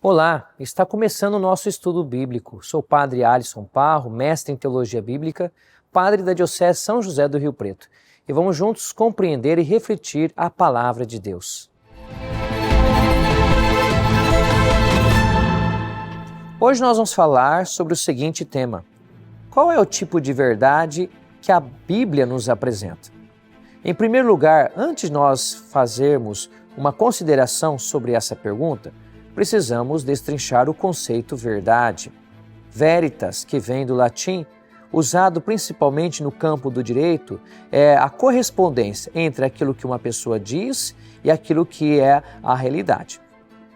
Olá, está começando o nosso estudo bíblico. Sou o Padre Alisson Parro, mestre em Teologia Bíblica, padre da Diocese São José do Rio Preto. E vamos juntos compreender e refletir a Palavra de Deus. Hoje nós vamos falar sobre o seguinte tema: qual é o tipo de verdade que a Bíblia nos apresenta? Em primeiro lugar, antes de nós fazermos uma consideração sobre essa pergunta, precisamos destrinchar o conceito verdade. Veritas, que vem do latim, usado principalmente no campo do direito, é a correspondência entre aquilo que uma pessoa diz e aquilo que é a realidade.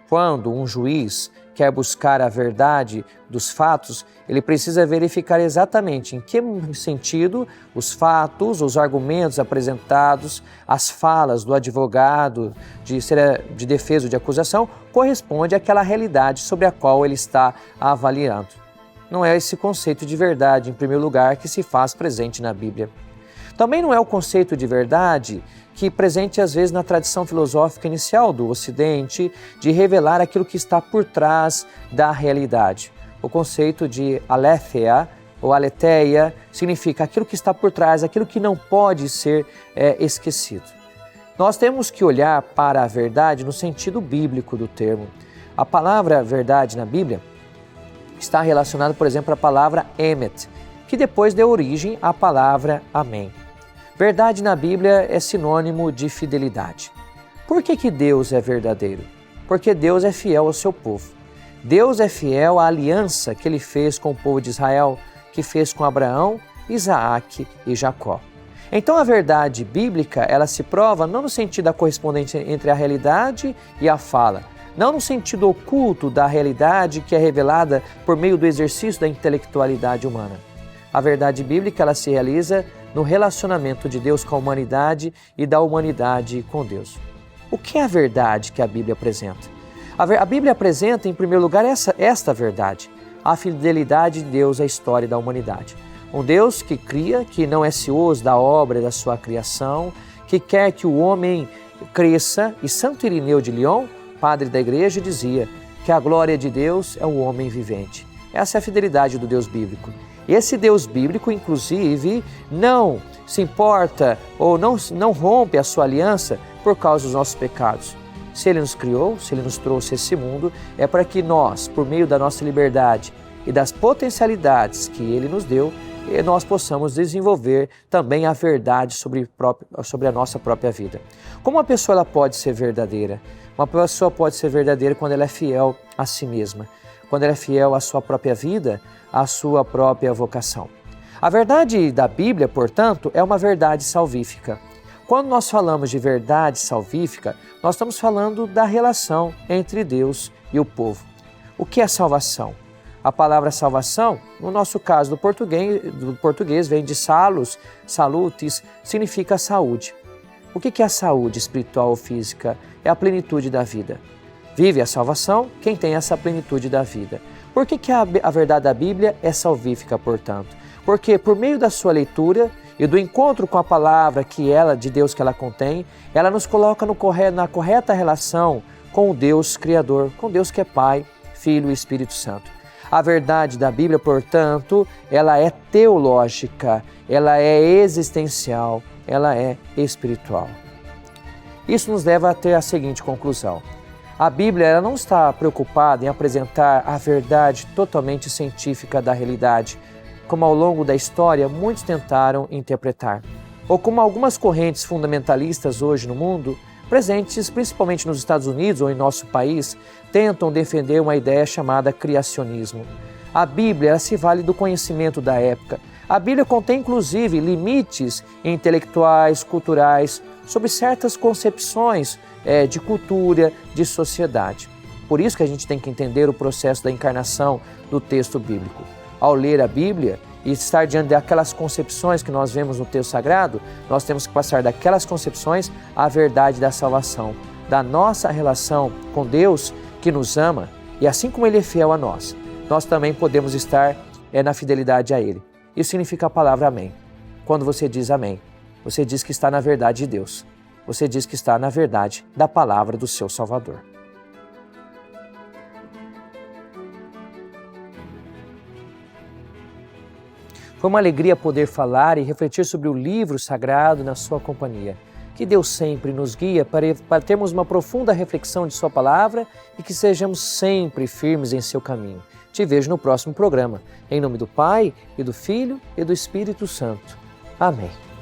Quando um juiz quer buscar a verdade dos fatos, ele precisa verificar exatamente em que sentido os fatos, os argumentos apresentados, as falas do advogado de defesa ou de acusação correspondem àquela realidade sobre a qual ele está avaliando. Não é esse conceito de verdade, em primeiro lugar, que se faz presente na Bíblia. Também não é o conceito de verdade que presente às vezes na tradição filosófica inicial do Ocidente, de revelar aquilo que está por trás da realidade. O conceito de aletheia ou aletheia significa aquilo que está por trás, aquilo que não pode ser esquecido. Nós temos que olhar para a verdade no sentido bíblico do termo. A palavra verdade na Bíblia está relacionada, por exemplo, à palavra emet, que depois deu origem à palavra amém. Verdade na Bíblia é sinônimo de fidelidade. Por que Deus é verdadeiro? Porque Deus é fiel ao seu povo. Deus é fiel à aliança que Ele fez com o povo de Israel, que fez com Abraão, Isaac e Jacó. Então a verdade bíblica, ela se prova não no sentido da correspondência entre a realidade e a fala, não no sentido oculto da realidade que é revelada por meio do exercício da intelectualidade humana. A verdade bíblica, ela se realiza no relacionamento de Deus com a humanidade e da humanidade com Deus. O que é a verdade que a Bíblia apresenta? A Bíblia apresenta, em primeiro lugar, esta verdade: a fidelidade de Deus à história da humanidade. Um Deus que cria, que não é cioso da obra e da sua criação, que quer que o homem cresça, e Santo Irineu de Lyon, padre da Igreja, dizia que a glória de Deus é o homem vivente. Essa é a fidelidade do Deus bíblico. Esse Deus bíblico, inclusive, não se importa ou não rompe a sua aliança por causa dos nossos pecados. Se Ele nos criou, se Ele nos trouxe esse mundo, é para que nós, por meio da nossa liberdade e das potencialidades que Ele nos deu, nós possamos desenvolver também a verdade sobre a nossa própria vida. Como uma pessoa ela pode ser verdadeira? Uma pessoa pode ser verdadeira quando ela é fiel a si mesma, quando ela é fiel à sua própria vida, à sua própria vocação. A verdade da Bíblia, portanto, é uma verdade salvífica. Quando nós falamos de verdade salvífica, nós estamos falando da relação entre Deus e o povo. O que é salvação? A palavra salvação, no nosso caso do português vem de salus, salutis, significa saúde. O que é a saúde espiritual ou física? É a plenitude da vida. Vive a salvação quem tem essa plenitude da vida. Por que a verdade da Bíblia é salvífica, portanto? Porque por meio da sua leitura e do encontro com a palavra de Deus que ela contém, ela nos coloca na correta relação com o Deus Criador, com Deus que é Pai, Filho e Espírito Santo. A verdade da Bíblia, portanto, ela é teológica, ela é existencial, ela é espiritual. Isso nos leva a ter a seguinte conclusão: a Bíblia ela não está preocupada em apresentar a verdade totalmente científica da realidade, como ao longo da história muitos tentaram interpretar, ou como algumas correntes fundamentalistas hoje no mundo, presentes principalmente nos Estados Unidos ou em nosso país, tentam defender uma ideia chamada criacionismo. A Bíblia ela se vale do conhecimento da época. A Bíblia contém inclusive limites intelectuais, culturais, sobre certas concepções de cultura, de sociedade. Por isso que a gente tem que entender o processo da encarnação do texto bíblico. Ao ler a Bíblia e estar diante daquelas concepções que nós vemos no texto sagrado, nós temos que passar daquelas concepções à verdade da salvação, da nossa relação com Deus que nos ama e assim como Ele é fiel a nós, nós também podemos estar na fidelidade a Ele. Isso significa a palavra amém. Quando você diz amém, você diz que está na verdade de Deus. Você diz que está na verdade da palavra do seu Salvador. Foi uma alegria poder falar e refletir sobre o livro sagrado na sua companhia. Que Deus sempre nos guie para termos uma profunda reflexão de sua palavra e que sejamos sempre firmes em seu caminho. Te vejo no próximo programa. Em nome do Pai, e do Filho, e do Espírito Santo. Amém.